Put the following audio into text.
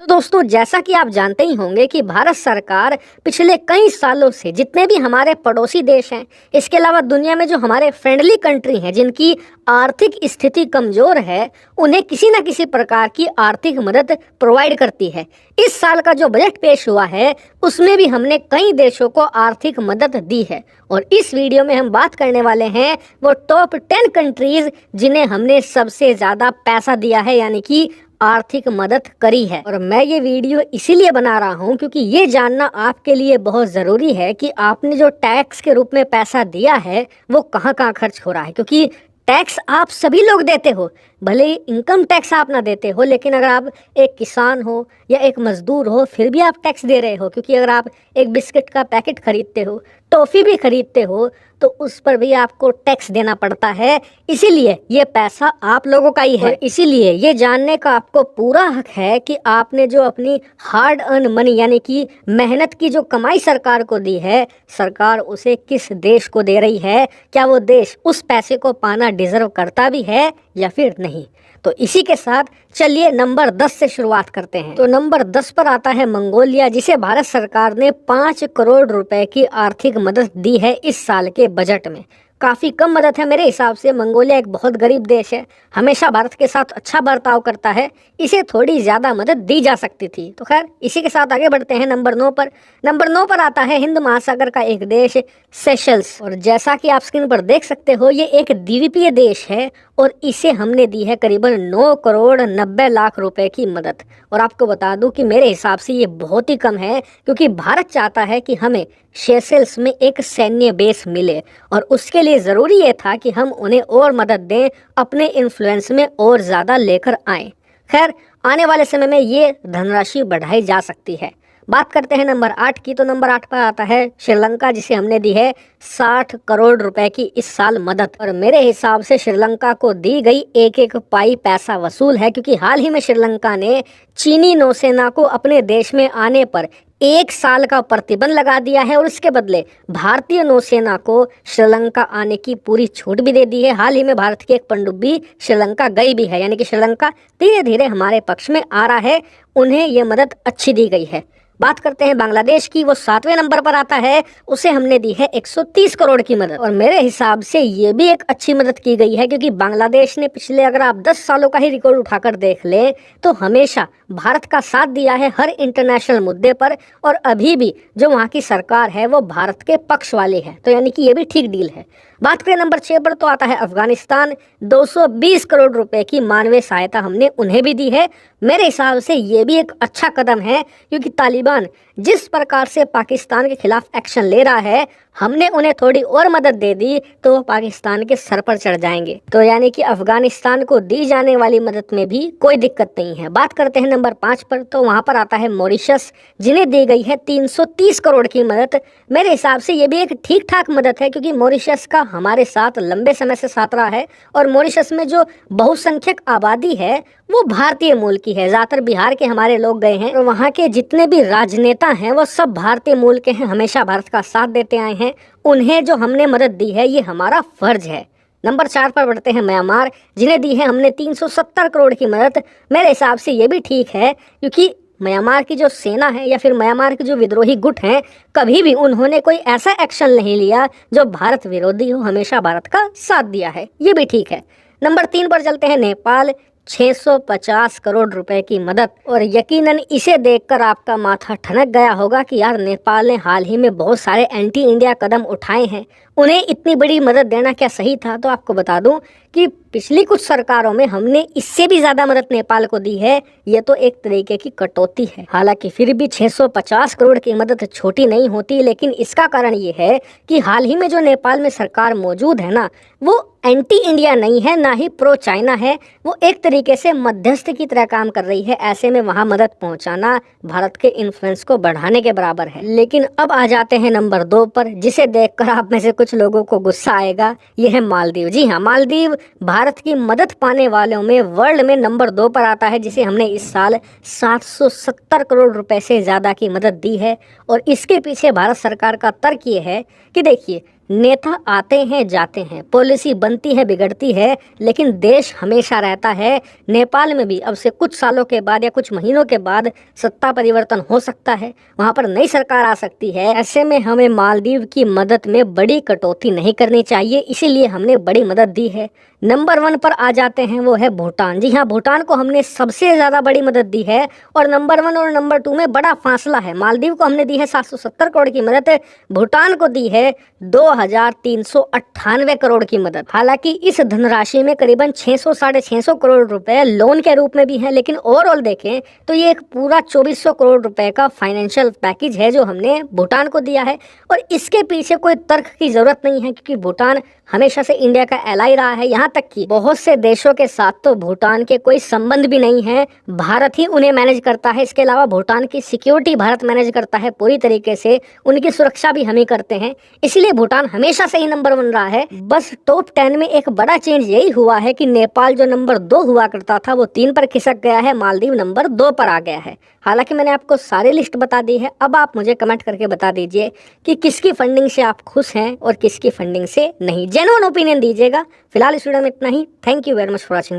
तो दोस्तों, जैसा कि आप जानते ही होंगे कि भारत सरकार पिछले कई सालों से जितने भी हमारे पड़ोसी देश हैं, इसके अलावा दुनिया में जो हमारे फ्रेंडली कंट्री हैं जिनकी आर्थिक स्थिति कमज़ोर है, उन्हें किसी न किसी प्रकार की आर्थिक मदद प्रोवाइड करती है। इस साल का जो बजट पेश हुआ है उसमें भी हमने कई देशों को आर्थिक मदद दी है और इस वीडियो में हम बात करने वाले हैं वो टॉप 10 कंट्रीज़ जिन्हें हमने सबसे ज़्यादा पैसा दिया है, यानी कि आर्थिक मदद करी है। और मैं ये वीडियो इसीलिए बना रहा हूँ क्योंकि ये जानना आपके लिए बहुत ज़रूरी है कि आपने जो टैक्स के रूप में पैसा दिया है वो कहाँ कहाँ खर्च हो रहा है, क्योंकि टैक्स आप सभी लोग देते हो। भले ही इनकम टैक्स आप ना देते हो, लेकिन अगर आप एक किसान हो या एक मजदूर हो फिर भी आप टैक्स दे रहे हो, क्योंकि अगर आप एक बिस्किट का पैकेट खरीदते हो, टॉफ़ी भी खरीदते हो, तो उस पर भी आपको टैक्स देना पड़ता है। इसीलिए ये पैसा आप लोगों का ही है। इसीलिए ये जानने का आपको पूरा हक है कि आपने जो अपनी हार्ड अर्न मनी यानी कि मेहनत की जो कमाई सरकार को दी है, सरकार उसे किस देश को दे रही है, क्या वो देश उस पैसे को पाना डिजर्व करता भी है या फिर नहीं। तो इसी के साथ चलिए नंबर 10 से शुरुआत करते हैं। तो नंबर 10 पर आता है मंगोलिया, जिसे भारत सरकार ने 5 करोड़ रुपए की आर्थिक मदद दी है इस साल के बजट में। काफ़ी कम मदद है मेरे हिसाब से। मंगोलिया एक बहुत गरीब देश है, हमेशा भारत के साथ अच्छा बर्ताव करता है, इसे थोड़ी ज़्यादा मदद दी जा सकती थी। तो खैर इसी के साथ आगे बढ़ते हैं नंबर 9 पर। नंबर 9 पर आता है हिंद महासागर का एक देश सेशल्स, और जैसा कि आप स्क्रीन पर देख सकते हो ये एक द्वीपीय देश है और इसे हमने दी है करीबन 9 करोड़ 90 लाख रुपए की मदद। और आपको बता दूं कि मेरे हिसाब से ये बहुत ही कम है, क्योंकि भारत चाहता है कि हमें सेशल्स में एक सैन्य बेस मिले और उसके लिए ज़रूरी ये था कि हम उन्हें और मदद दें, अपने इन्फ्लुएंस में और ज़्यादा लेकर आएँ। खैर आने वाले समय में ये धनराशि बढ़ाई जा सकती है। बात करते हैं नंबर 8 की। तो नंबर 8 पर आता है श्रीलंका, जिसे हमने दी है 60 करोड़ रुपए की इस साल मदद। और मेरे हिसाब से श्रीलंका को दी गई एक एक पाई पैसा वसूल है, क्योंकि हाल ही में श्रीलंका ने चीनी नौसेना को अपने देश में आने पर 1 साल का प्रतिबंध लगा दिया है और उसके बदले भारतीय नौसेना को श्रीलंका आने की पूरी छूट भी दे दी है। हाल ही में भारत की एक पनडुब्बी श्रीलंका गई भी है, यानी कि श्रीलंका धीरे धीरे हमारे पक्ष में आ रहा है, उन्हें ये मदद अच्छी दी गई है। बात करते हैं बांग्लादेश की, वो 7वें नंबर पर आता है, उसे हमने दी है 130 करोड़ की मदद। और मेरे हिसाब से ये भी एक अच्छी मदद की गई है, क्योंकि बांग्लादेश ने पिछले अगर आप 10 सालों का ही रिकॉर्ड उठाकर देख लें तो हमेशा भारत का साथ दिया है हर इंटरनेशनल मुद्दे पर, और अभी भी जो वहाँ की सरकार है वो भारत के पक्ष वाली है, तो यानी कि ये भी ठीक डील है। बात करें नंबर 6 पर तो आता है अफगानिस्तान, 220 करोड़ रुपए की मानवीय सहायता हमने उन्हें भी दी है। मेरे हिसाब से ये भी एक अच्छा कदम है, क्योंकि तालिबान जिस प्रकार से पाकिस्तान के खिलाफ एक्शन ले रहा है, हमने उन्हें थोड़ी और मदद दे दी तो वो पाकिस्तान के सर पर चढ़ जाएंगे। तो यानी कि अफगानिस्तान को दी जाने वाली मदद में भी कोई दिक्कत नहीं है। बात करते हैं नंबर 5 पर, तो वहाँ पर आता है मॉरिशस, जिन्हें दी गई है 330 करोड़ की मदद। मेरे हिसाब से ये भी एक ठीक ठाक मदद है, क्योंकि मॉरिशस का हमारे साथ लंबे समय से साथ रहा है और मॉरिशस में जो बहुसंख्यक आबादी है वो भारतीय मूल की है। ज़्यादातर बिहार के हमारे लोग गए हैं और वहाँ के जितने भी राजनेता हैं वो सब भारतीय मूल के हैं, हमेशा भारत का साथ देते आए हैं। उन्हें जो हमने मदद दी है ये हमारा फर्ज है। नंबर 4 पर बढ़ते हैं म्यांमार, जिन्हें दी है हमने 370 करोड़ की मदद। मेरे हिसाब से ये भी ठीक है, क्योंकि म्यांमार की जो सेना है या फिर म्यांमार के जो विद्रोही गुट हैं, कभी भी उन्होंने कोई ऐसा एक्शन नहीं लिया जो भारत विरोधी हो, हमेशा भारत का साथ दिया है, ये भी ठीक है। नंबर 3 पर चलते हैं नेपाल, 650 करोड़ रुपए की मदद। और यकीनन इसे देखकर आपका माथा ठनक गया होगा कि यार नेपाल ने हाल ही में बहुत सारे एंटी इंडिया कदम उठाए हैं, उन्हें इतनी बड़ी मदद देना क्या सही था। तो आपको बता दूं कि पिछली कुछ सरकारों में हमने इससे भी ज़्यादा मदद नेपाल को दी है, ये तो एक तरीके की कटौती है। हालांकि फिर भी 650 करोड़ की मदद छोटी नहीं होती, लेकिन इसका कारण ये है कि हाल ही में जो नेपाल में सरकार मौजूद है ना, वो एंटी इंडिया नहीं है, ना ही प्रो चाइना है, वो एक तरीके से मध्यस्थ की तरह काम कर रही है। ऐसे में वहाँ मदद पहुँचाना भारत के इन्फ्लुएंस को बढ़ाने के बराबर है। लेकिन अब आ जाते हैं नंबर 2 पर, जिसे देखकर आप में से कुछ लोगों को गुस्सा आएगा, ये है मालदीव। जी हाँ, मालदीव भारत की मदद पाने वालों में वर्ल्ड में नंबर 2 पर आता है, जिसे हमने इस साल 770 करोड़ रुपए से ज़्यादा की मदद दी है। और इसके पीछे भारत सरकार का तर्क ये है कि देखिए, नेता आते हैं जाते हैं, पॉलिसी बनती है बिगड़ती है, लेकिन देश हमेशा रहता है। नेपाल में भी अब से कुछ सालों के बाद या कुछ महीनों के बाद सत्ता परिवर्तन हो सकता है, वहाँ पर नई सरकार आ सकती है। ऐसे में हमें मालदीव की मदद में बड़ी कटौती नहीं करनी चाहिए, इसीलिए हमने बड़ी मदद दी है। नंबर 1 पर आ जाते हैं, वो है भूटान। जी हाँ, भूटान को हमने सबसे ज़्यादा बड़ी मदद दी है और नंबर 1 और नंबर 2 में बड़ा फासला है। मालदीव को हमने दी है 770 करोड़ की मदद, भूटान को दी है 2398 करोड़ की मदद। हालांकि इस धनराशि में करीबन 600 साढ़े 600 करोड़ रुपए लोन के रूप में भी है, लेकिन ओवरऑल देखें तो ये एक पूरा 2400 करोड़ रुपए का फाइनेंशियल पैकेज है जो हमने भूटान को दिया है। और इसके पीछे कोई तर्क की जरूरत नहीं है, क्योंकि भूटान हमेशा से इंडिया का एलाई रहा है। यहाँ तक कि बहुत से देशों के साथ तो भूटान के कोई संबंध भी नहीं है, भारत ही उन्हें मैनेज करता है। इसके अलावा भूटान की सिक्योरिटी भारत मैनेज करता है पूरी तरीके से, उनकी सुरक्षा भी हम ही करते हैं। इसलिए भूटान हमेशा से ही नंबर 1 रहा है। बस टॉप 10 में एक बड़ा चेंज यही हुआ है कि नेपाल जो नंबर 2 हुआ करता था वो 3 पर खिसक गया है, मालदीव नंबर 2 पर आ गया है। हालांकि मैंने आपको सारी लिस्ट बता दी है। अब आप मुझे कमेंट करके बता दीजिए कि किसकी फंडिंग से आप खुश हैं और किसकी फंडिंग से नहीं। जेन्युइन ओपिनियन दीजिएगा। फिलहाल इस वीडियो में इतना ही। Thank you very much for watching.